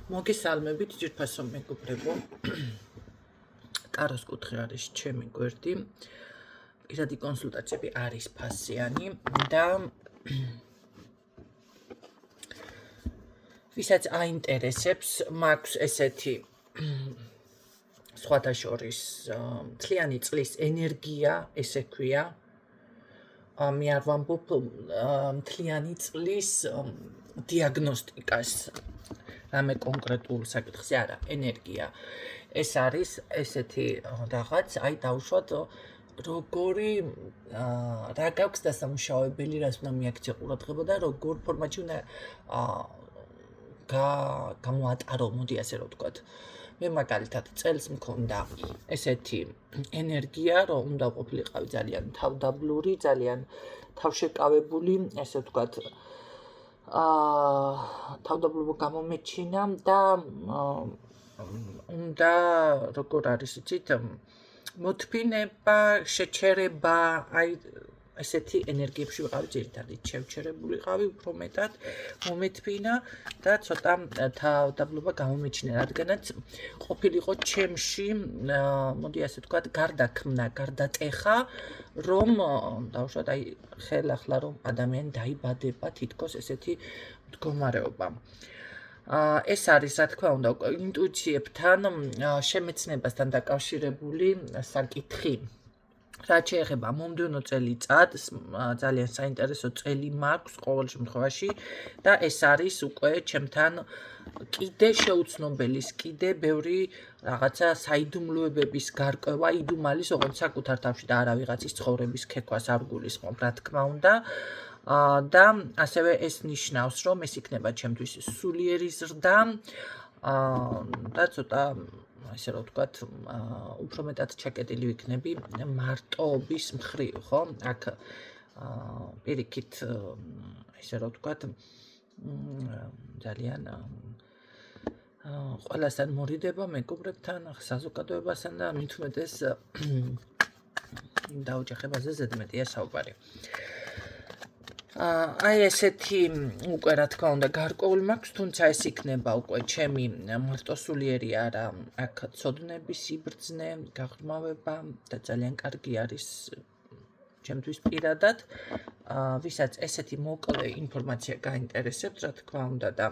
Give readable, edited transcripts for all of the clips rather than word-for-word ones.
მოგესალმებით, ძირფასო მეგობრებო. კაროს კუთხე არის ჩემი გვერდი. პირადი კონსულტაციები არის ფასიანი და ვისაც აინტერესებს, მაქვს ესეთი სხვათა შორის მთლიანი წლის ენერგია, ესე ქვია. მე არ ვამბობ მთლიანი წლის დიაგნოსტიკას. რამე კონკრეტულ საკითხზე არა, ენერგია. ეს არის ესეთი რაღაც, აი დავუშვათ როგორი რა გაქვს დასამუშავებელი, რას უნდა მიაქცია ყურადღება და როგორ ფორმატში უნდა გამოატარო, მოდი ასე რომ ვთქვათ. მე მაგალითად წელს მქონდა ესეთი ენერგია, რომ უნდა ყოფილიყავი ძალიან თავდაბლური, ძალიან თავშეკავებული, ესე ვთქვათ, თავდაბლობა გამომეჩინა და უნდა როგორ არის იცით მოთფინება, შეჩერება, აი ესეთი ენერგიებში ვიყავი ძირითადად შევჩერებული ყავი უფრო მეტად მომეთფინა და ცოტა თავდაბლობა გამომეჩინა, რადგანაც ყოფილიყო ჩემში, მოდი ასე ვთქვათ, გარდაქმნა, გარდატეხა, რომ დავუშვათ აი ხელახლა რომ ადამიანი დაიბადება თითქოს ესეთი მდგომარეობა. ეს არის რა თქმა უნდა ინტუიციებთან, შემეცნებასთან დაკავშირებული საკითხი. რაც შეეხება მომდევნო წელიწადს, ძალიან საინტერესო წელი მაქვს ყოველ შემთხვევაში და ეს არის უკვე ჩემთან კიდე შეუცნობელის, კიდე ბევრი რაღაცა საიდუმლოებების გარკვევა, იდუმალის, ოღონდ საკუთარ თავში და არა ვიღაცის ცხოვრების ქექვას არ გულისხმობ, რა თქმა უნდა. და ასევე ეს ნიშნავს, რომ ეს იქნება ჩემთვის სულიერი ზრდა და ცოტა ასე რომ ვთქვათ, უფრო მეტად ჩაკეტილი ვიქნები მარტოობის მხრივ, ხო? აქ პირიქით, ასე რომ ვთქვათ, ძალიან ყველასთან მორიდება მეგობრებთან, საზოგადოებასთან და მით უმეტეს დაოჯახებაზე ზედმეტია საუბარი. აი ესეთი უკვე რა თქმა უნდა გარკვეული მაქვს, თუმცა ეს იქნება უკვე ჩემი მარტოსულიერი არა, აქ ცოდნების სიბრძნე, გაღრმავება და ძალიან კარგი არის ჩემთვის პირადად. ვისაც ესეთი მოკლე ინფორმაცია გაინტერესებთ, რა თქმა უნდა და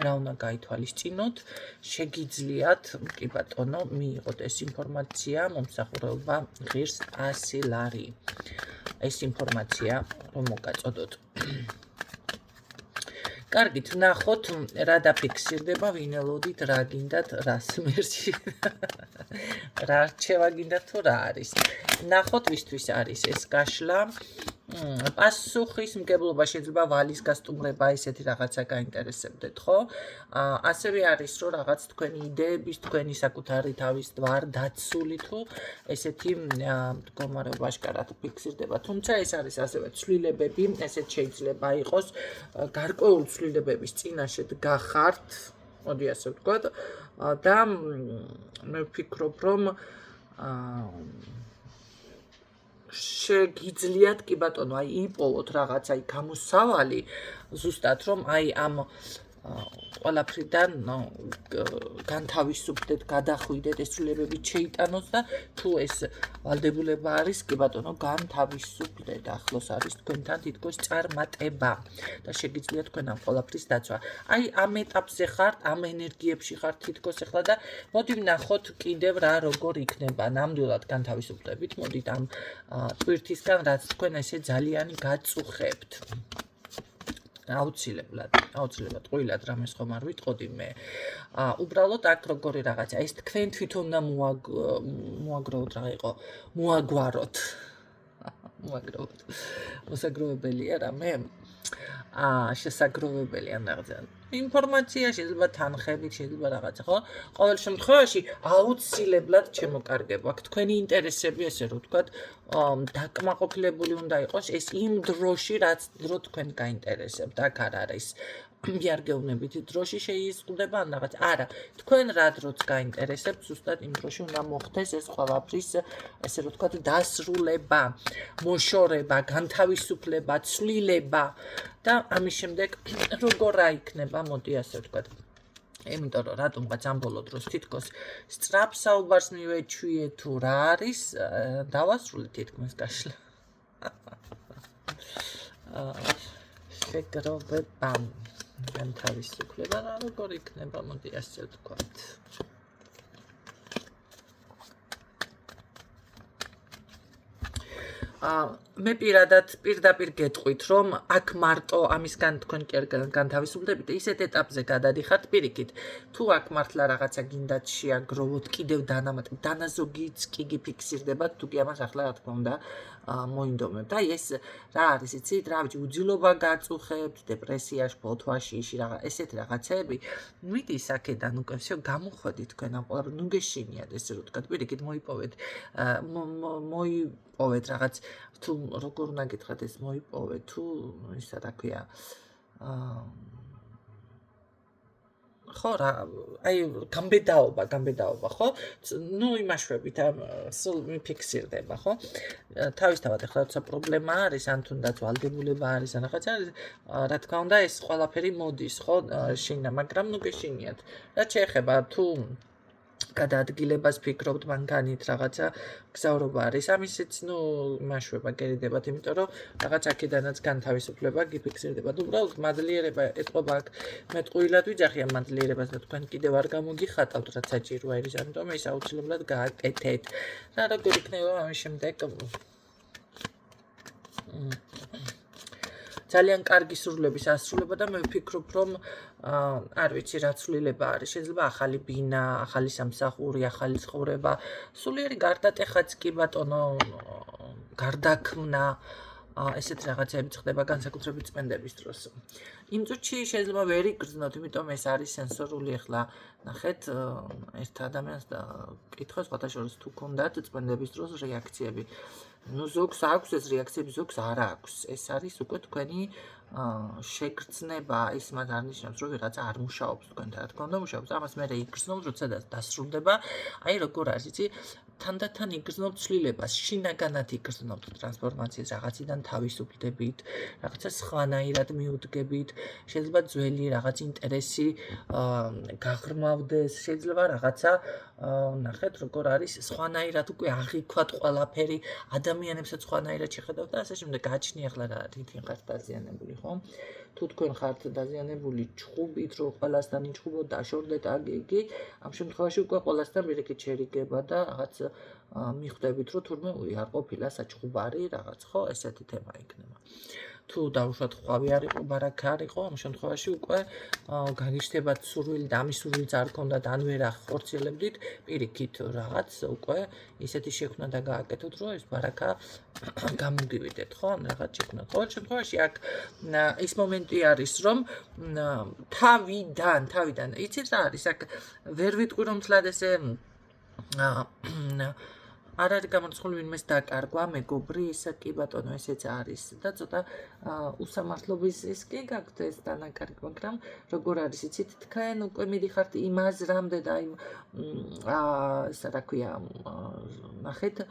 რა უნდა გაითვალისწინოთ, შეგიძლიათ, კი ბატონო, მიიღოთ ეს ინფორმაცია, მომსახურება ღირს 100 ლარი. ეს ინფორმაცია რომ მოგაწოდოთ. კარგით, ნახოთ რა დაფიქსირდება, ვინელოდით, რა გინდათ, რა სმერჩი, რა რჩევა გინდათ თუ რა არის. ნახოთ ვისთვის არის ეს გაშლა. პასუხის მგებლობა შეიძლება ვალის გასტუმრება, ესეთი რაღაცა გაინტერესებდეთ, ხო? ასევე არის რომ რაღაც თქვენი იდეების, თქვენი საკუთარი თავის დვარ დაცული თუ ესეთი მდგომარეობა აშკარად ფიქსირდება. თუმცა ეს არის ასევე ცვლილებები, ესეც შეიძლება იყოს გარკვეული ცვლილებების წინაშე დგახართ, მოდი ასე ვთქვათ, და მე ვფიქრობ, რომ შეგიძლიათ, კი ბატონო, აი იპოვოთ რაღაცა გამოსავალი, ზუსტად რომ აი ამ ყველაფრიდან განთავისუფლდეთ, გადახვიდეთ, ეს ცვლილებები შეიტანოთ და თუ ეს ვალდებულება არის, კი ბატონო, განთავისუფლდეთ, ახლოს არის თქვენთან თითქოს წარმატება და შეგიძლიათ თქვენ ამ ყველაფრის დაცვა. აი ამ ეტაპზე ხართ, ამ ენერგიებში ხართ თითქოს ახლა და მოდი ვნახოთ კიდევ რა როგორ იქნება ნამდვილად განთავისუფლებით, მოდით ამ ტვირთისგან, რაც თქვენ ესე ძალიან გაწუხებთ. აუცილებლად ყვილად რამეს ხომ არ ვიტყოდი მე. უბრალოდ აქ როგორი რაღაცა, ეს თქვენ თვითონ უნდა მოაგროვოთ რა იყო, მოაგვაროთ. მოსაგროვებელია რამე? შესაგროვებელია ნახეთ. ინფორმაცია შეიძლება თანხებით, შეიძლება რაღაცა, ხო? ყოველ შემთხვევაში აუცილებლად ჩემოკარგება. აქ თქვენი ინტერესები, ესე რომ ვთქვათ, დაკმაყოფილებული უნდა იყოს ეს იმ დროში, რაც დრო თქვენ გაინტერესებთ. აქ არ არის მიარგევნებითი დროში შეიზღუდება ან რაღაც. არა, თქვენ რა დროც გაინტერესებთ, ზუსტად იმ დროში უნდა მოხდეს ეს ყველაფრის, ესე რომ ვთქვათ, დასრულება, მოშორება, განთავისუფლება, ცვლილება და ამის შემდეგ როგორ რა იქნება, მოდი ასე ვთქვათ. იმიტომ რომ რატომღაც ამ ბოლო დროს თითქოს სწრაფ საუბარს მივეჩვიე თუ რა არის დავასრულე თითქმის გაშლა შეგროვება განთავისუფლება რა როგორ იქნება მოდი ასე ვთქვათ მე პირდაპირ გეტყვით რომ აქ მარტო ამისგან თქვენ კი არ განთავისუფლდებით ისეთ ეტაპზე გადადიხართ პირიქით თუ აქ მართლა რაღაცა გინდათ შეაგროვოთ კიდევ დანაზოგიც კი გიფიქსირდებათ თუ კი ამას ახლა რა თქმა უნდა მოინდომებთ და ეს რა არის იცით რა ვიცი უძილობა გაწუხებთ დეპრესიაში ფოთვაში რა ესეთ რაღაცები მიდის აქედან უკვე всё გამოხვედით თქვენ ამ ყველა ნუ გეშინიათ ესე რომ თქვა პირიქით მოიპოვეთ მოიპოვეთ რაღაც თუ როგორ უნდა გითხრათ ეს მოიპოვეთ თუ ისა რა ქვია ხო რა აი გამბედაობა ხო ნუ იმაშვებით სულ მიფიქსირდება ხო თავისთავად ახლა როცა პრობლემა არის ან თუნდაც ვალდებულება არის ან რაღაცა არის რა თქმა უნდა ეს ყველაფერი მოდის ხო შინა მაგრამ ნუ გეშინიათ რაც შეეხება თუ გადაადგილებას ფიქრობთ მანქანით რაღაცა გზავრობა არის ამისიც ნუ იმაშვება გერიდებათ იმიტომ რომ რაღაც აქედანაც განთავისუფლება გიფიქსირდება უბრალოდ მადლიერება ეთყობა აქ მე ტყუილად ვიძახი ამ მადლიერებას და თქვენ კიდევ არ გამოგიხატავთ რაც საჭიროა ის ამიტომ ეს აუცილებლად გააკეთეთ რა როგორ იქნება ამის შემდეგ ძალიან კარგი სურვილების ასრულება და მე ვფიქრობ რომ არ ვიცი რა ცვლილება არის შეიძლება ახალი ბინა, ახალი სამსახური, ახალი ცხოვრება, სულიერი გარდატეხაც კი ბატონო გარდაქმნა ესეთ რაღაცები ხდება განსაკუთრებით წმენდების დროს. იმ წუთში შეიძლება ვერ იგრძნოთ, იმიტომ ეს არის სენსორული ახლა ნახეთ ერთ ადამიანს და კითხავს სხვათაშორის თუ ქონდათ წმენდების დროს რეაქციები. ნუ ზოგს აქვს ეს რეაქციები, ზოგს არ აქვს. ეს არის უკვე თქვენი შეგრძნება, ის მათ არ ნიშნავს, რომ ვიღაცა არ მუშაობს თქვენთან, რა თქმა უნდა მუშაობს. ამას მე იგრძნობ, როცა დასრულდება, აი როგორ არის, იცი, თანდათან იგრძნობ ცვლილებას, შინაგანად იგრძნობ ტრანსფორმაციას, რაღაციდან თავისუფლდებით, რაღაცა სხვანაირად მიუდგებით, შეიძლება ძველი რაღაც ინტერესი გაღრმავდეს, შეიძლება რაღაცა ნახეთ როგორ არის სხვანაირად უკვე აღიქვათ ყველაფერი ადამიანებსაც სხვანაირად შეხედავთ და ასე შემდეგ გააჩნია ახლა რა თითქოს ხართ დაზიანებული ხო თუ თქვენ ხართ დაზიანებული ჩხუბით რომ ყველასთან იჩხუბოთ დაშორდეთ აგი ამ შემთხვევაში უკვე ყველასთან პირიქით შერიგება და რაღაც მიხვდებით რომ თურმე არ ყოფილა საჩხუბარი რაღაც ხო ესეთი თემა იქნება თუ დაუშვათ ხვავი არ იყო ბარაქა არ იყო ამ შემთხვევაში უკვე გაგიშთებათ სურვილი და ამის სურვილიც არ ქონდათ ან ვერ ახორციელებდით პირიქით რაღაც უკვე ისეთი შექმნა და გააკეთოთ რომ ეს ბარაქა გამოგივიდეთ ხო რაღაც შექმნა ყოველ შემთხვევაში აქ ის მომენტი არის რომ თავიდან იცით რა არის აქ ვერ ვიტყვი რომ თლად ესე არ არის გამორჩეული ვინმეს დაკარგვა მეგობრი ისა კი ბატონო ესეც არის და ცოტა უსამართლობის ის კი გაქვთ ეს დანაკარგი მაგრამ როგორ არის იცით თქვენ უკვე მიდიხართ იმ აზრამდე და იმ ისა რა ქვია ნახეთ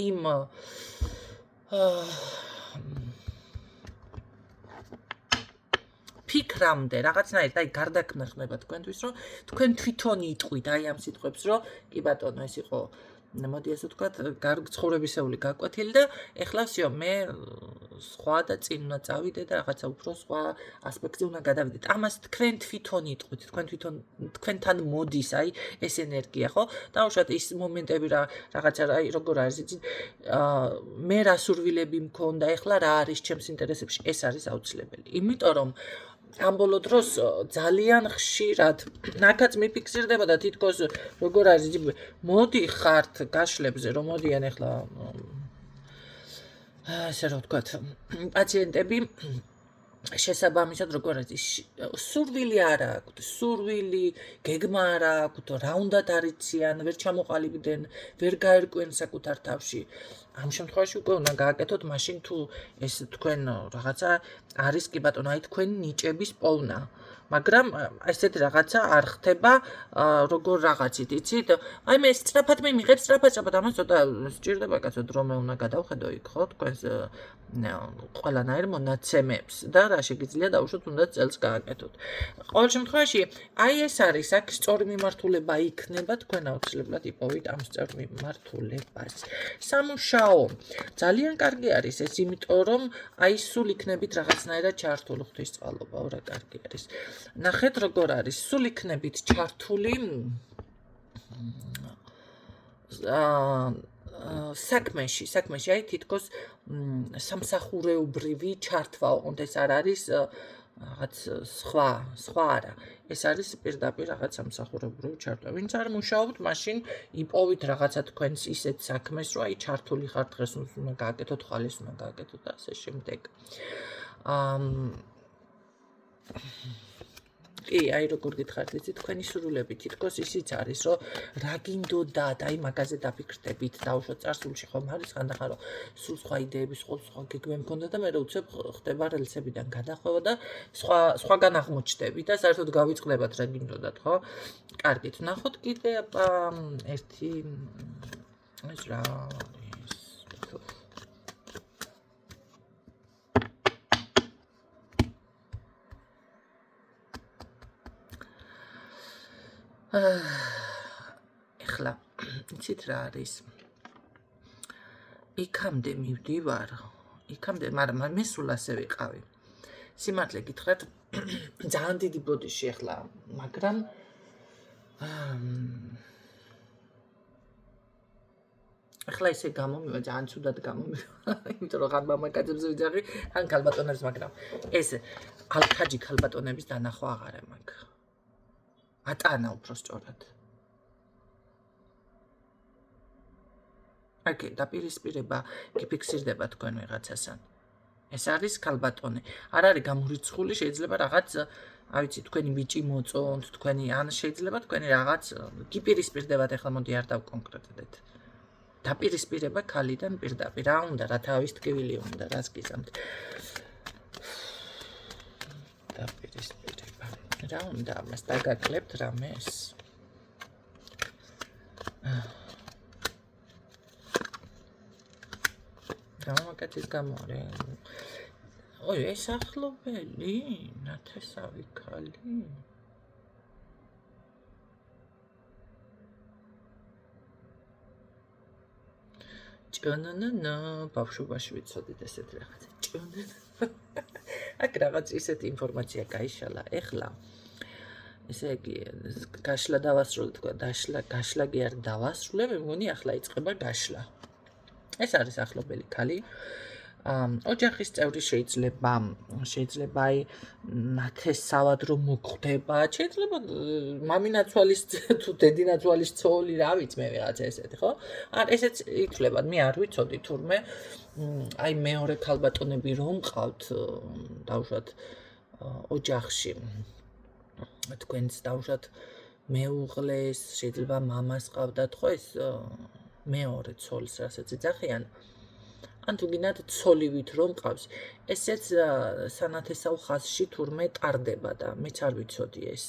იმ ფიქრამდე რაღაცნაირად აი გარდაქმნა ხდება თქვენთვის რომ თქვენ თვითონ იტყვით აი ამ სიტყვებს რომ კი ბატონო ეს იყო მოდი ასე ვთქვათ, ცხოვრებისეული გაკვეთილი და ეხლა всё მე სხვა და წინ უნდა წავიდე და რაღაცა უფრო სხვა ასპექტზე უნდა გადავიდეთ. ამას თქვენ თვითონ იტყვით, თქვენთან მოდის აი ეს ენერგია, ხო? დაუშვათ ის მომენტები რაღაცა აი როგორ არის იცით? მე რა სურვილები მქონდა, ეხლა რა არის ჩემს ინტერესებში, ეს არის აუცილებელი. იმიტომ რომ ამ ბოლო დროს ძალიან ხშირად ნაკაც მიფიქსირდება და თითქოს როგორ არის მოდი ხართ გაშლებზე რომ მოდიან ახლა ასე რომ ვთქვათ პაციენტები შესაბამისად როგორ არის სურვილი არ აქვს სურვილი გეგმა არ აქვს რა უნდათ არიციან ვერ ჩამოყალიბდნენ ვერ გაერკვენ საკუთარ თავში ამ შემთხვევაში უკვე უნდა გააკეთოთ მაშინ თუ ეს თქვენ რაღაცა არის კი ბატონო აი თქვენი ნიჭების პოვნა მაგრამ ესეთი რაღაცა არ ხდება როგორ რაღაცით, იცით? აი მე სწრაფად მივიღებ, სწრაფად ამას ცოტა სჭირდება კაცო დრომე უნდა გადავხედო იქ, ხო? თქვენს ყველანაირ მონაცემებს და რა შეგიძლია დაუშვოთ, უნდა წელს გააკეთოთ. ყოველ შემთხვევაში, აი ეს არის, აქ სწორი მიმართულება იქნება, თქვენ აუცილებლად იპოვით ამ სწორ მიმართულებას. სამუშაო ძალიან კარგი არის ეს, იმიტომ რომ აი სულ იქნებით რაღაცნაირად ჩართული ღვთისწყალობაო, რა კარგი არის. ნახეთ როგორ არის, სულ იქნებით ჩართული საქმეში, აი თითქოს სამსახურეობრივი ჩართვა, ოღონდ ეს არ არის რაღაც სხვა არა. ეს არის პირდაპირ რაღაც სამსახურეობრივი ჩართვა. ვინც არ მუშაობთ, მაშინ იპოვით რაღაცა თქვენს ისეთ საქმეს, რომ აი ჩართული ხართ, დღეს უნდა გააკეთოთ, ხვალეს უნდა გააკეთოთ და ასე შემდეგ. კი, აი როგორ გითხარით, იცით, თქვენი სურვილები თითქოს ისიც არის, რომ რა გინდოდათ, აი მაგაზე დაფიქრდებით, დაუშვოთ წარსულში ხომ არის ხანდახან, რომ სულ სხვა იდეები, სხვა გეგმები მქონდა და მე უცებ ხდება რელსებიდან გადახვევა და სხვაგან აღმოჩნდები და საერთოდ გავიწყდებათ რა გინდოდათ, ხო? კარგით, ვნახოთ კიდე ერთი ეს რა ეხლა იცით რა არის იქამდე მივდივარ მაგრამ მე სულ ასე ვიყავი სიმართლე გითხრათ ძალიან დიდი ბოდიში ეხლა მაგრამ ეხლა ისე გამომივა ძალიან ცუდად გამომივა იმიტომ რომ ხან მამაკაცებს ვიძახი ხან ქალბატონებს მაგრამ ეს ალქაჯი ქალბატონების დანახვა აღარ მაქვს ატანა უფრო სწორად. აკე დაპირისპირება გიფიქსირდება თქვენ ვიღაცასთან. ეს არის ქალბატონი. არ არის გამორიცხული, შეიძლება რაღაც, არ ვიცი, თქვენი ბიჭი მოწონთ, თქვენი ან შეიძლება თქვენი რაღაც გიპირისპირდებათ, ეხლა მოდი არ დავკონკრეტდეთ. დაპირისპირება ქალიდან პირდაპირ. რა უნდა, რა თავის ტკივილი უნდა, რას გიზამთ. დაპირისპირება. რა უნდა ამას დაგაკლებთ რამეს? გამაკაცის გამორე. ой, ეს ახლობელი, ნათესავი ქალი. ჭონონონო, ბავშვობაში ვიცოდით ესეთ რაღაც. ჭონონო. აქ რაღაც ისეთი ინფორმაცია გაიშალა. ეხლა ესე იგი, გაშლა დავასრულე თქვა, გაშლა კი არ დავასრულე, მე მგონი ახლა იწყება გაშლა. ეს არის ახლობელი ქალი. ოჯახის წევრი შეიძლება აი ნათესავად რომ მოხვდება, შეიძლება მამინაცვალის თუ დედინაცვალის ცოლი, რა ვიცი მე ვიღაცა ესეთი, ხო? ან ესეც ითვლება, მე არ ვიცოდი თურმე აი მეორე ქალბატონები რომ ყავთ დაუშვათ ოჯახში თქვენს დაუშვათ მეუღლეს, შეიძლება მამას ყავდათ, ხო ეს მეორე ცოლს რასაც ეძახიან ან თუ გინდათ ცოლივით რომ ყავს ესეც სანათესავ ხაზში თურმე ტარდება და მეც არ ვიცოდი ეს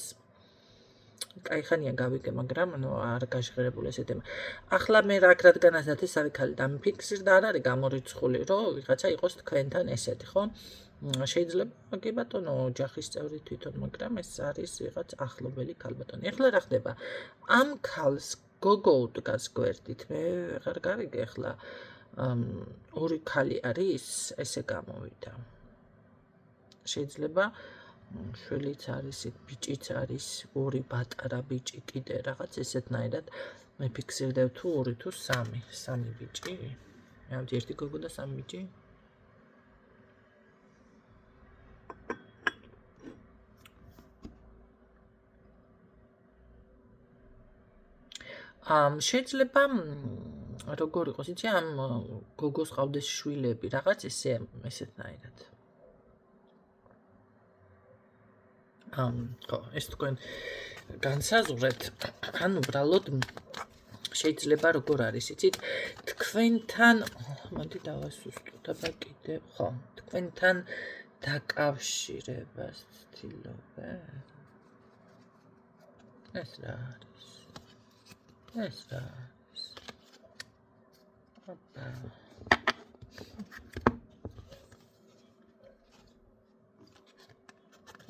კაიხანია გავიგე მაგრამ არ გაშღერებული ეს თემა ახლა მე რადგანაც ნათესავი ქალი დამიფიქსირდა არ არის გამორიცხული რომ ვიღაცა იყოს თქვენთან ესეთი ხო შეიძლება კი ბატონო ოჯახის წევრი თვითონ მაგრამ ეს არის ვიღაც ახლობელი ქალბატონი ეხლა რა ხდება ამ ქალს გოგო დგას გვერდით მე აღარ გავიგე ეხლა ორი ქალი არის ესე გამოვიდა შეიძლება შვილიც არის ბიჭიც არის ორი პატარა ბიჭი კიდე რაღაც ესეთნაირად მე ფიქსირდებ თუ ორი თუ სამი ბიჭი მე ერთი გოგო და სამი ბიჭი შეიძლება როგორ იყოს იცი ამ გოგოს ყავდეს შვილები რაღაც ესეთნაირად ხო ეს თქვენ განსაზღვრეთ ან უბრალოდ შეიძლება როგორ არის იცით თქვენთან მოდი დავასუსტოთ აბა კიდე ხო თქვენთან დაკავშირებას ცდილობენ ეს რა არის? ეს რა არის? ოპა.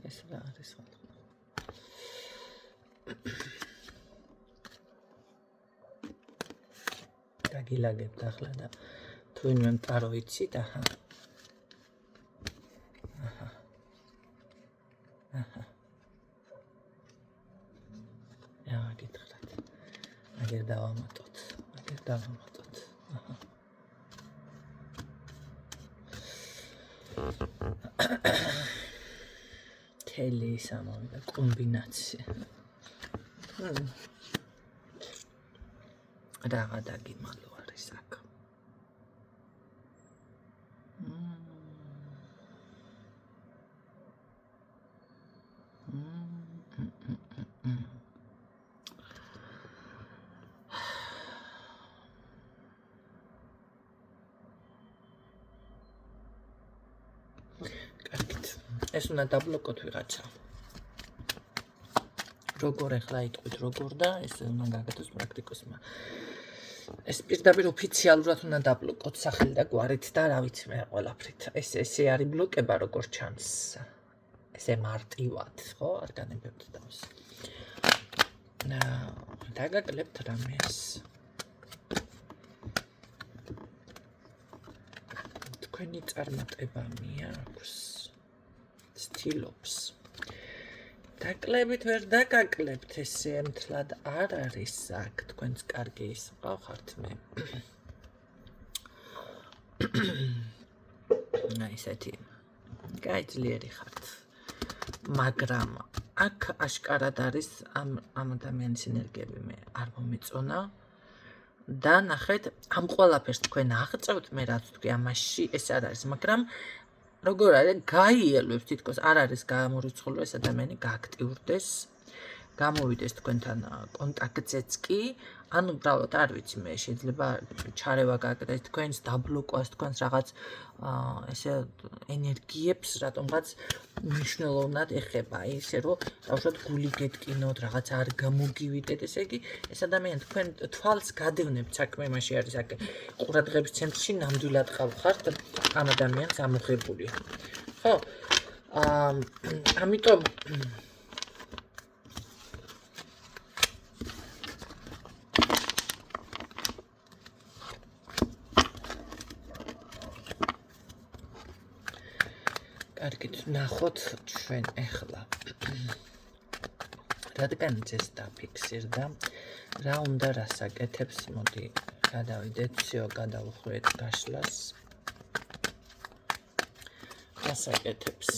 ეს რა არის ხოლმე? დაგილაგებთ ახლა და თუ ვინმე მყარო იცით, აჰა. გითხრათ. აგერ დავამატოთ. თელი ის ამოვიდა კომბინაცია. რაღა დაგიმალო არის აქ. ეს უნდა დაბლოკოთ ვიღაცა. როგორ ახლა იტყვით როგორ და ეს უნდა გაკეთოს პრაქტიკოსმა. ეს პირდაპირ ოფიციალურად უნდა დაბლოკოთ სახელი და გვარით და რა ვიცი მე ყველაფრით. ესე არის ბლოკება როგორ ჩანს. ესე მარტივად, ხო? არ განებებთ თავს. დაგაკლებთ რამეს. თქვენი წარმატება მიაქვს. სტილობს. დაკლებით ვერ დაგაკლებთ ესე ემთლად არ არის აქ თქვენს კარგი ის ყავხართ მე. ესეთი გაიძლიერი ხართ. მაგრამ აქ აშკარად არის ამ ადამიანის ენერგიები მე არ მომეწონა და ნახეთ ამ ყველაფერს თქვენ აღწევთ მე რაც თქვი ამაში ეს არ არის მაგრამ როგორ არის გაიელვებს თითქოს არ არის გამორიცხული ეს ადამიანი გააქტიურდეს გამოვიდეს თქვენთან კონტაქტზეც კი ან უბრალოდ არ ვიცი მე შეიძლება ჩარევა გააკეთოს თქვენს დაბლოკვას თქვენს რაღაც ესე ენერგიებს რატომღაც მნიშვნელოვნად ეხება ისე რომ დავუშვათ გული გეტკინოთ რაღაც არ გამოგივიდეთ ესე იგი ეს ადამიანი თქვენ თვალს გადევნებთ საქმე მასში არის აქ ყურადღების ცენტრში ნამდვილად ყავხართ ამ ადამიანს ამოღებული ხო ამიტომ კარგით ნახოთ ჩვენ ახლა რადგან ეს დაფიქსირდა რა უნდა რასაკეთებს მოდი გადავიდეთ всё გადავუხვიეთ გაშლას რასაკეთებს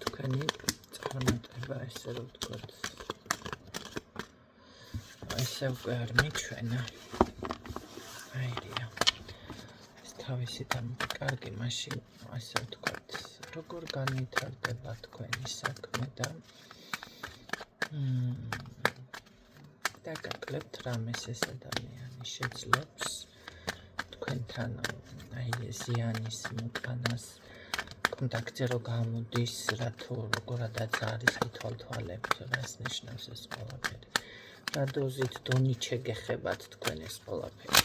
თქვენი წარმატება ესე რომ ვთქვათ ესე უკვე არ მიჩვენა აირია ეს თავისით ამ კარგი მაშინ ასე ვთქვათ როგორ განვითარდება თქვენი საქმე და დაგაკლებთ რამეს ეს ადამიანი შეძლებს თქვენთან აი ზიანის მოტანას კონტაქტზე რო გამოდის რა თუ როგორადაც არის ითვალთვალებთ რას ნიშნავს ეს ყველაფერი რა დოზით დონით შეგეხებათ თქვენ ეს ყველაფერი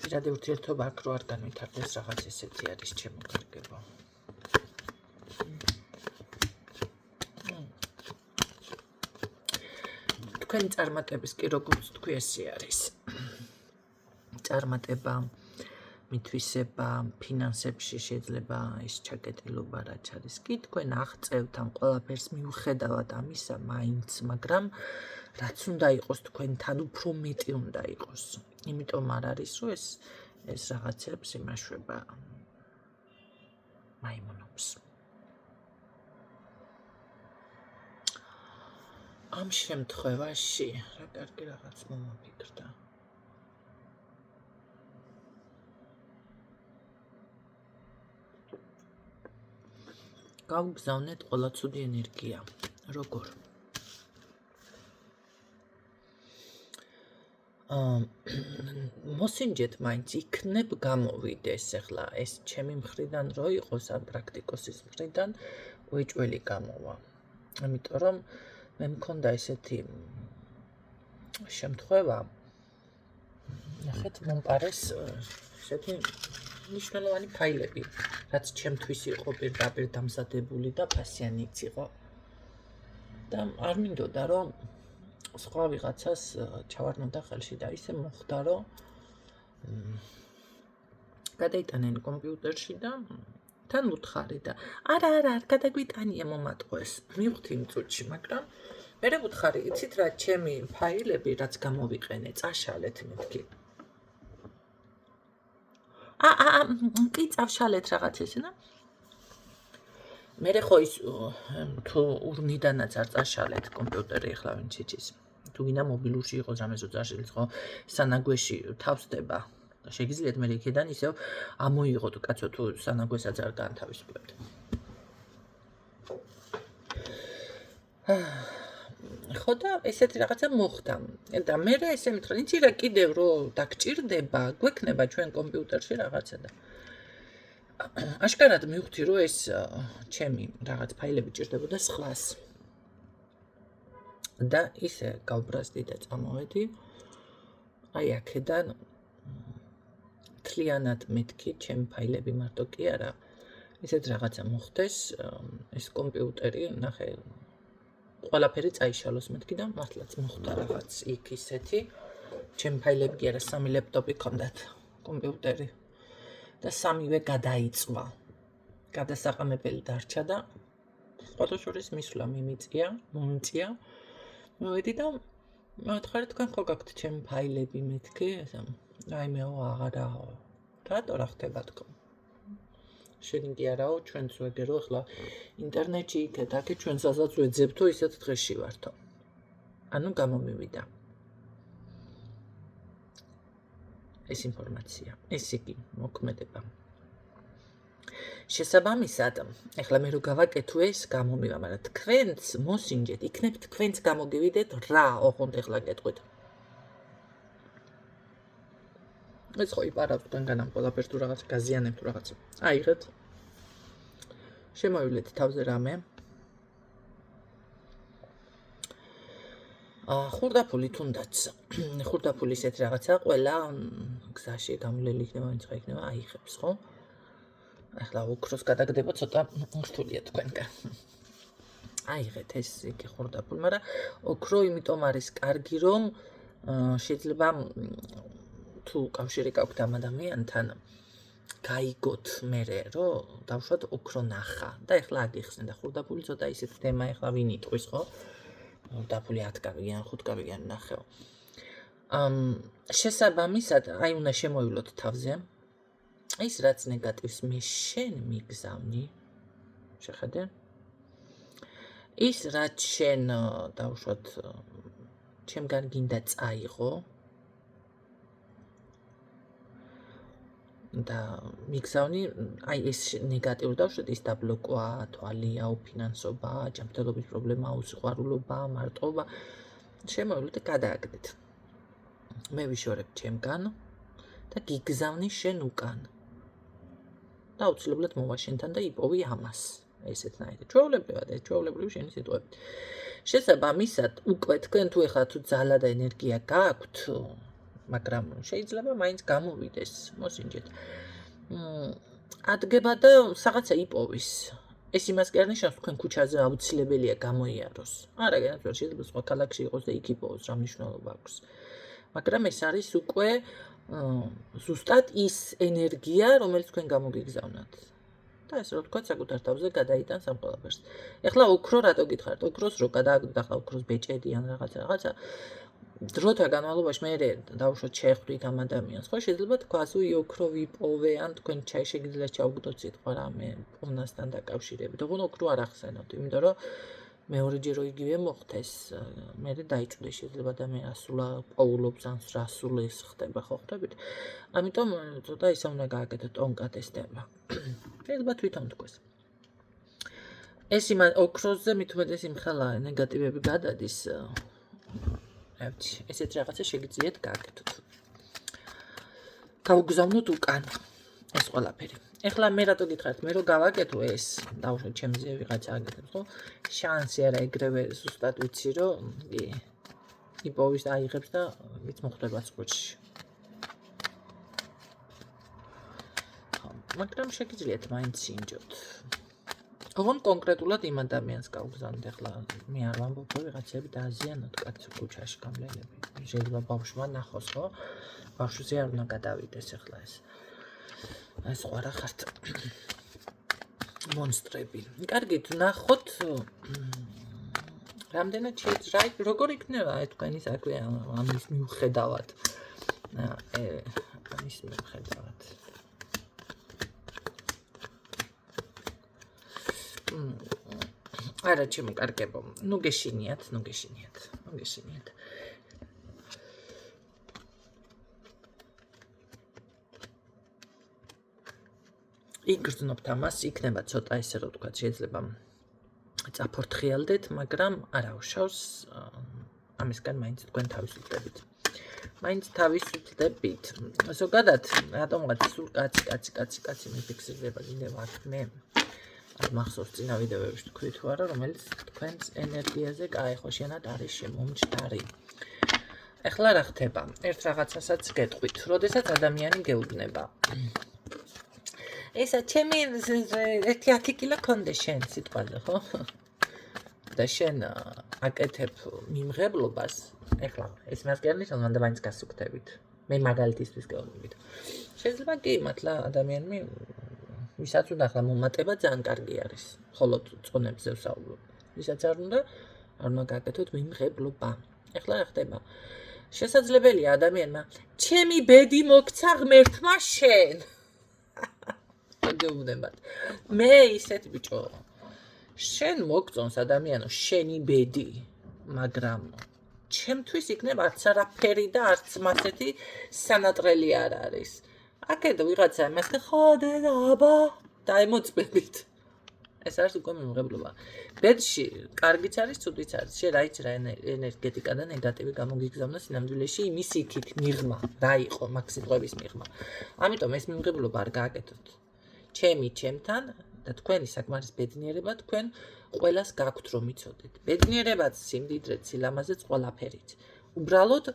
პირადი ურთიერთობა აქ რო არ განვითარდეს რაღაც ესეთი არის ჩემო კარგებო თქვენი წარმატების კი როგორც თქვი ესე არის წარმატება მithვისება ფინანსებში შეიძლება ის ჩაკეტილობა რაც არის კი თქვენ აღწევთ ამ ყველაფერს მიუხედავად ამისა მაინც მაგრამ რაც უნდა იყოს თქვენთან უფრო მეტი უნდა იყოს იმიტომ არ არის რომ ეს რაღაცებს იმაშვება მაიმუნობს ამ შემთხვევაში რა კარგი რაღაც მომაფიქრდა გავგზავნეთ ყველა ცუდი ენერგია. როგორ? მოსინჯეთ მაინც იქნებ გამოვიდეს ახლა ეს ჩემი მხრიდან რო იყოს ან პრაქტიკოსის მხრიდან უეჭველი გამოვა. ამიტომ რომ მე მქონდა ესეთი შემთხვევა ნახეთ მომპარეს ესეთი მნიშვნელოვანი ფაილები რაც ჩემთვის იყო პირდაპირ დამზადებული და ფასიანიც იყო და არ მინდოდა რომ სხვა ვიღაცას ჩავარდნოდა ხელში და ისე მოხდა რომ გადაიტანენ კომპიუტერში და თან უთხარი და არა გადაგვიტანია მომატყუეს მივხვდი იმ წუთში მაგრამ მე ვუთხარი იცით რა ჩემი ფაილები რაც გამოვიყენე წაშალეთ მეთქი კი წავშალეთ რაღაც ესე და მე ხო ის თუ ურნიდანაც არ წაშალეთ კომპიუტერი ახლა ვინც იცის თუ ვინა მობილურში იყოს რამე ზოძაშილიც ხო სანაგვეში თავსდება შეგიძლიათ მე იქიდან ისევ ამოიღოთ კაცო თუ სანაგვესაც არ განთავისუფლებთ ხო და ესეთი რაღაცა მოხდა და მე ესე მითხრა იცი რა კიდევ რო დაგჭირდება გვექნება ჩვენ კომპიუტერში რაღაცა და აშკარად მივხვდი რომ ეს ჩემი რაღაც ფაილები ჭირდებოდა სხვას და ისე გავბრაზდი და წამოვედი აი აქედან თლიანად მეთქი ჩემი ფაილები მარტო კი არა ისეთ რაღაცა მოხდეს ეს კომპიუტერი ნახე ყველაფერი წაიშალოს მეთქი და მართლაც მოხდა რაღაც იქ ისეთი ჩემი ფაილები კი არა 3 ლეპტოპი ქონდათ კომპიუტერი და 3-ვე გადაიწვა გადასაყამებელი დარჩა და ფოტოშორის მისვლა მომიწია მოვედი და მეთქარი თქვენ ხო გაქვთ ჩემი ფაილები მეთქი აი მეო აღარა რატო რა ხდება თქო შენ კი არაო ჩვენც ვეგერო ახლა ინტერნეტში იქეთ აქეთ ჩვენ სასაც ვეძებთო ისეთ დღეში ვართო ანუ გამომივიდა ეს ინფორმაცია ეს იგი მოქმედება შესაბამისად ახლა მე რო გავაკეთო ეს გამომივა მაგრამ თქვენც მოსინჯეთ იქნებ თქვენც გამოგივიდეთ რა ოღონდ ახლა გეტყვით ეს ხო იპარავს თქვენგან ამ ყველაფერს თუ რაღაც გაზიანებთ თუ რაღაც აიღეთ შემოივლეთ თავზე რამე ხურდაფული თუნდაც ხურდაფული ისეთ რაღაცა ყველა გზაში გამლელი იქნება ვინც ხა იქნება აიღებს ხო ახლა ოქროს გადაგდება ცოტა რთულია თქვენგან აიღეთ ეს იგი ხურდაფული მაგრამ ოქრო იმიტომ არის კარგი რომ შეიძლება თუ კავშირი გაქვთ ამ ადამიანთან გაიგოთ მერე რომ დავშვათ ოქრო ნახა და ეხლა აგიხსნე და ხურდაფული ცოტა ისეთ თემა ეხლა ვინ იტყვის ხო ხურდაფული 10 კავიან 5 კავიან ნახეო შესაბამისად აი უნდა შემოივლოთ თავზე ის რაც ნეგატივს მე შენ მიგზავნი შეხედე ის რაც შენ დავშვათ ჩემგან გინდა წაიღო და მიგზავნი აი ეს ნეგატიური დავშვათ ის დაბლოკვა თვალია ოფინანსობა ჯანმრთელობის პრობლემა უსიყვარულობა მარტოობა შემოივლოთ და გადააგდეთ მე ვიშორებ ჩემგან და გიგზავნი შენ უკან და აუცილებლად მოვა შენთან და იპოვი ამას ესეთნაირად ჩვეულებრივი შენი სიტუაცია შესაბამისად უკვე თქვენ თუ ეხლა თუ ძალა და ენერგია გაქვთ მაგრამ შეიძლება მაინც გამოვიდეს მოსინჯეთ ადგება და რაღაცა იპოვის ეს იმას კი არ ნიშნავს თქვენ ქუჩაზე აუცილებელია გამოიაროს არა განსაკუთრებით შეიძლება სხვა ქალაქში იყოს და იქ იპოვოს რა მნიშვნელობა აქვს მაგრამ ეს არის უკვე ზუსტად ის ენერგია რომელიც თქვენ გამოგიგზავნათ და ეს რო თქვა საკუთარ თავზე გადაიტანს ამ ყველაფერს ეხლა ოქრო რატო გითხარით ოქროს რო გადააგდოთ ახლა ოქროს ბეჭედი ან რაღაცა დროთა განმავლობაში მე დავუშვათ შეხვდით ამ ადამიანს ხო შეიძლება თქვას უი ოქრო ვიპოვე ან თქვენ შეგიძლიათ ჩაუგდოთ სიტყვა რამე პოვნასთან დაკავშირებით ოღონდ ოქრო არ ახსენოთ იმიტომ რომ მეორეჯერ რო იგივე მოხდეს მე დაიჭვდეს შეიძლება ადამიანი ასულა პოულობს ან რასულეს ხდება ხო ხვდებით ამიტომ ცოტა ისე უნდა გააკეთოთ ტონკად ეს თემა შეიძლება თვითონ თქვეს ეს იმ ოქროზე მithumetes იმხელა ნეგატივები გადადის. ესეთ რაღაცა შეგიძლიათ გააკეთოთ. გავგზავნოთ უკან ეს ყველაფერი. ეხლა მე რატო გითხარით, მე რო გავაკეთო ეს, დავუშვათ ჩემზე ვიღაცა აკეთებს, ხო? შანსი არა ეგრევე ზუსტად ვიცი, რომ იპოვის აიღებს და მით მოხდება წყვილში. მაგრამ შეგიძლიათ მაინც ინჯოთ. ოღონდ კონკრეტულად იმ ადამიანს გავგზავნით, ეხლა მე არ ვამბობ, რომ ვიღაცები დააზიანოთ კაცი ქუჩაში გამლელები. შეიძლება ბავშვმა ნახოს, ხო? ბავშვზე არ უნდა გადავიდეს ეხლა ეს. ეს სხვა რა ხართ. მონსტრები. კარგით, ნახოთ რამდენად შეიძლება, როგორ იქნება თქვენი საქმე ამის მიუხედავად. ამის მიუხედავად. არა, ჩემო კარგებო. ნუ გეშინიათ. იგრძნობთ ამას, იქნება ცოტა ესე რომ თქვა, შეიძლება წაფორთხიალდეთ, მაგრამ არა უშავს ამისგან მაინც თქვენ თავისუფლდებით. ზოგადად, რატომღაც სულ კაცი მიფიქსირდება კიდევ აქ მე. არ მახსოვს წინა ვიდეოებში თქვით თუ არა, რომელიც თქვენს ენერგიაზე კაი ხო შენად არის შემომჭდარი. ეხლა რა ხდება? ერთ რაღაცასაც გეტყვით, როდესაც ადამიანი გეუბნება. ესა ჩემი 1 კილო კონდე შენ სიტყვაზე, ხო? და შენ აკეთებ მიმღებლობას, ეხლა ეს მას კი არ ნიშნავს, მანდა მაინც გასუქდებით. მე მაგალითისთვის გეუბნებით. შეიძლება კი მართლა ადამიანები ვისაც უნდა ახლა მომატება ძალიან კარგი არის. ხოლო წონებზე ვსაუბრობ. ვისაც არ უნდა გააკეთოთ მიმღებლობა. ეხლა რა ხდება? შესაძლებელია ადამიანმა ჩემი ბედი მოგცა ღმერთმა შენ. გეუბნებათ. მე ისეთ ბიჭო. შენ მოგწონს ადამიანო შენი ბედი, მაგრამ ჩემთვის იქნება არც არაფერი და არც მასეთი სანატრელი არ არის. აკეთე ვიღაცა იმას და ხოდე აბა დაემოწმებით. ეს არის უკვე მიმღებლობა. ბედში კარგიც არის, ცუდიც არის. შენ რაიც რა ენერგეტიკა და ნეგატივი გამოგიგზავნა სინამდვილეში იმის იქით მიღმა, რა იყო მაგ სიტყვების მიღმა. ამიტომ ეს მიმღებლობა არ გააკეთოთ. ჩემთან და თქვენი საკმარის ბედნიერება თქვენ ყველას გაქვთ რომ იცოდეთ. ბედნიერებაც, სიმდიდრეც, სილამაზეც, ყველაფერიც. უბრალოდ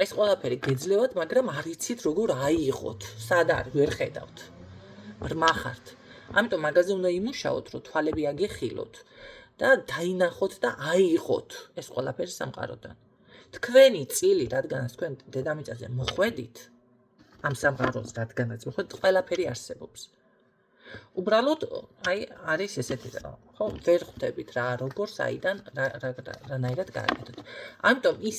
ეს ყველაფერი გეძლევათ, მაგრამ არ იცით როგორ აიღოთ. სად არის, ვერ ხედავთ. ბრმა ხართ. ამიტომ მაგაზე უნდა იმუშაოთ, რომ თვალები აგეხილოთ და დაინახოთ და აიღოთ ეს ყველაფერი სამყაროდან. თქვენი წილი, რადგანაც თქვენ დედამიწაზე მოხვედით, ამ სამყაროს რადგანაც მოხვედით, ყველაფერი არსებობს. უბრალოდ არის ესეთი რა, ხო, ვერ ხვდებით რა, როგორ საიდან რანაირად გააკეთოთ. ამიტომ ის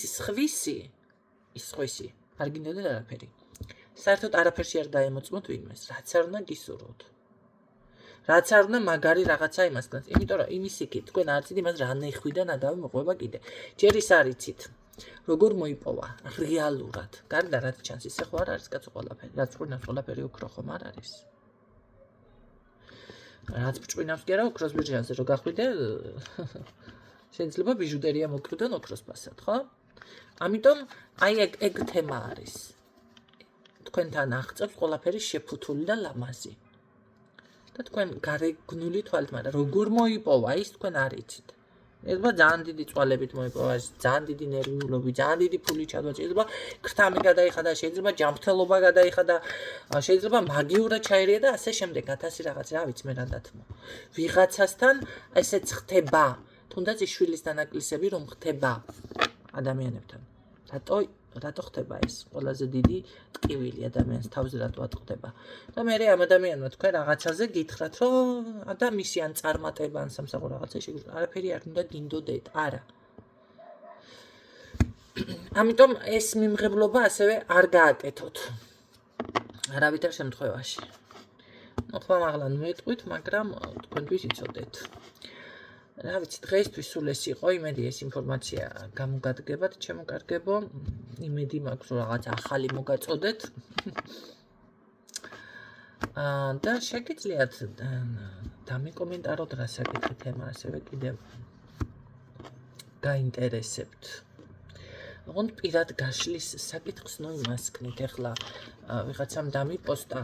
სხვისი არ გინდოდეთ არაფერი. საერთოდ არაფერში არ დაემოწმოთ ვინმეს, რაც არ უნდა გისურვოთ. რაც არ უნდა მაგარი რაღაცა იმასგან, იმიტომ რომ იმის იქით თქვენ არ იცით იმას რა ნეხვიდან აგავი მოყვება კიდე. ჯერ ის არ იცით, როგორ მოიპოვა რეალურად. გარდა რაც ჩანს ისე ხო არ არის კაცო ყველაფერი, რაც ბრუნავს ყველაფერი ოქრო ხომ არ არის. რაც ბრჭვინავს კი არა ოქროს ბირჟაზე რო გახვიდე შეიძლება ბიჟუტერია მოკრუდონ ოქროს ფასად, ხო? ამიტომ ეგ თემა არის. თქვენთან აღწევს ყველაფერი შეფუთული და ლამაზი. და თქვენ გარეგნული თვალით, მაგრამ როგორ მოიპოვა ის თქვენ არ იცით. შეიძლება ძალიან დიდი წვალებით მოიპოვა, ძალიან დიდი ნერვიულობით, ძალიან დიდი ფული ჩადვა, შეიძლება ქრთამი გადაიხადა, შეიძლება ჯანმრთელობა გადაიხადა, შეიძლება მაგიურად ჩაერია და ასე შემდეგ 1000 რაღაც, რა ვიცი მე რა დათმო. ვიღაცასთან ესეც ხდება, თუნდაც ის შვილის დანაკლისები რომ ხდება ადამიანებთან. რატო ხდება ეს? ყველაზე დიდი ტკივილი ადამიანს თავზე რატო ატყდება? და მე ამ ადამიანმა თქვენ რაღაცაზე გითხრათ, რომ და მისი ან წარმატება ან სამსახურ რაღაცა შეგვიძლია. არაფერი არ უნდა გინდოდეთ, არა. ამიტომ ეს მიმღებლობა ასევე არ გააკეთოთ. არავითარ შემთხვევაში. თქვა მაღლა მოეტყვით, მაგრამ თქვენთვის იცოდეთ. რა ვიცი, დღეისთვის სულ ეს იყო, იმედი ეს ინფორმაცია გამოგადგებათ, ჩემო კარგებო. იმედი მაქვს, რომ რაღაც ახალი მოგაწოდეთ. და შეგიძლიათ დამეკომენტაროთ რა საკითხი თემა ასევე კიდევ გაინტერესებთ. ოღონდ პირად გაშლის საკითხს ნუ იმას ქნით ახლა ვიღაცამ დამიპოსტა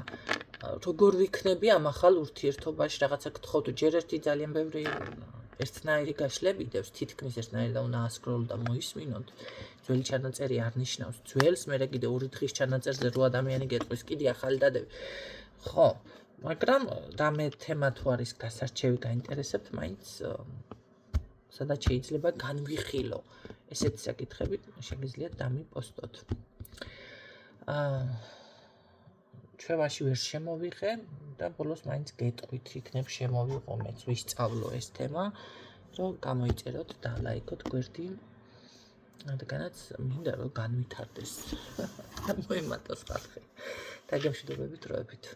როგორ ვიქნები ამ ახალ ურთიერთობაში რაღაცა გთხოვთ ჯერ ერთი ძალიან ბევრი ერთნაირი გაშლებიდებს თითქმის ერთნაირი და უნდა ასკროლ და მოისმინოთ ძველი ჩანაწერი არ ნიშნავს ძველს მე კიდე 2 დღის ჩანაწერზე 8 ადამიანი გეტყვის კიდე ახალი დადები ხო მაგრამ რამე თემა თუ არის გასარჩევი გაინტერესებთ მაინც სადაც შეიძლება განვიხილო ესეთი საკითხები შეგიძლიათ დამიპოსტოთ ჩვევაში ვერ შემოვიღე და ბოლოს მაინც გეტყვით იქნებ შემოვიღო მეც ვისწავლო ეს თემა რომ გამოიწეროთ და ლაიქოთ გვერდი რადგანაც მინდა რომ განვითარდეს და მოემატოს ხალხი და გემშვიდობებით დროებით